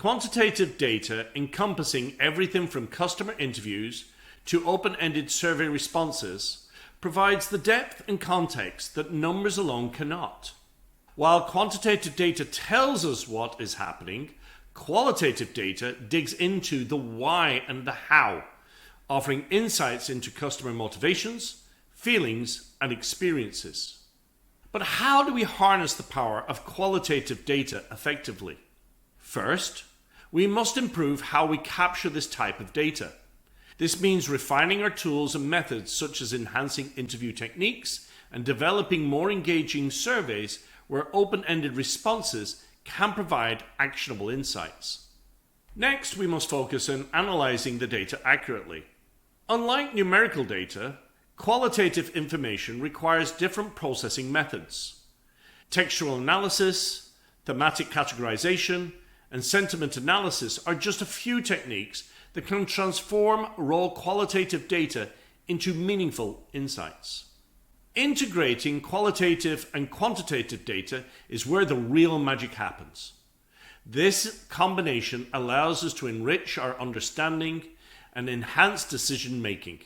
Quantitative data encompassing everything from customer interviews to open-ended survey responses provides the depth and context that numbers alone cannot. While quantitative data tells us what is happening, qualitative data digs into the why and the how, offering insights into customer motivations, feelings, and experiences. But how do we harness the power of qualitative data effectively? First, we must improve how we capture this type of data. This means refining our tools and methods, such as enhancing interview techniques and developing more engaging surveys where open-ended responses can provide actionable insights. Next, we must focus on analyzing the data accurately. Unlike numerical data, qualitative information requires different processing methods. Textual analysis, thematic categorization, and sentiment analysis are just a few techniques that can transform raw qualitative data into meaningful insights. Integrating qualitative and quantitative data is where the real magic happens. This combination allows us to enrich our understanding and enhance decision making.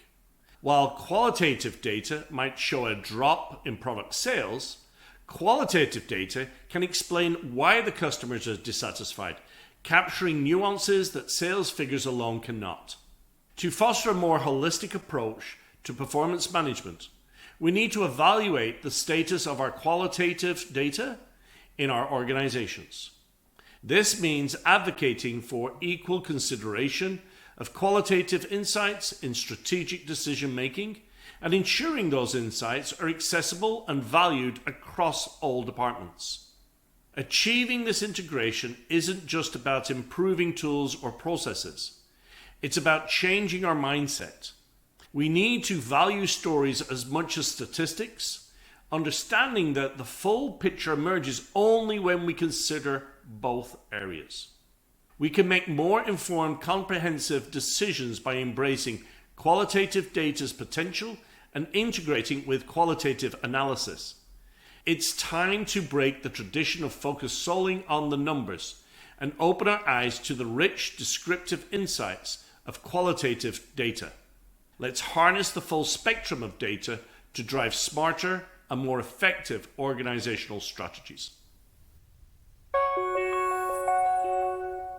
While qualitative data might show a drop in product sales, qualitative data can explain why the customers are dissatisfied, capturing nuances that sales figures alone cannot. To foster a more holistic approach to performance management, we need to evaluate the status of our qualitative data in our organizations. This means advocating for equal consideration of qualitative insights in strategic decision making and ensuring those insights are accessible and valued across all departments. Achieving this integration isn't just about improving tools or processes. It's about changing our mindset. We need to value stories as much as statistics, understanding that the full picture emerges only when we consider both areas. We can make more informed, comprehensive decisions by embracing qualitative data's potential and integrating with qualitative analysis. It's time to break the tradition of focus solely on the numbers and open our eyes to the rich, descriptive insights of qualitative data. Let's harness the full spectrum of data to drive smarter and more effective organizational strategies.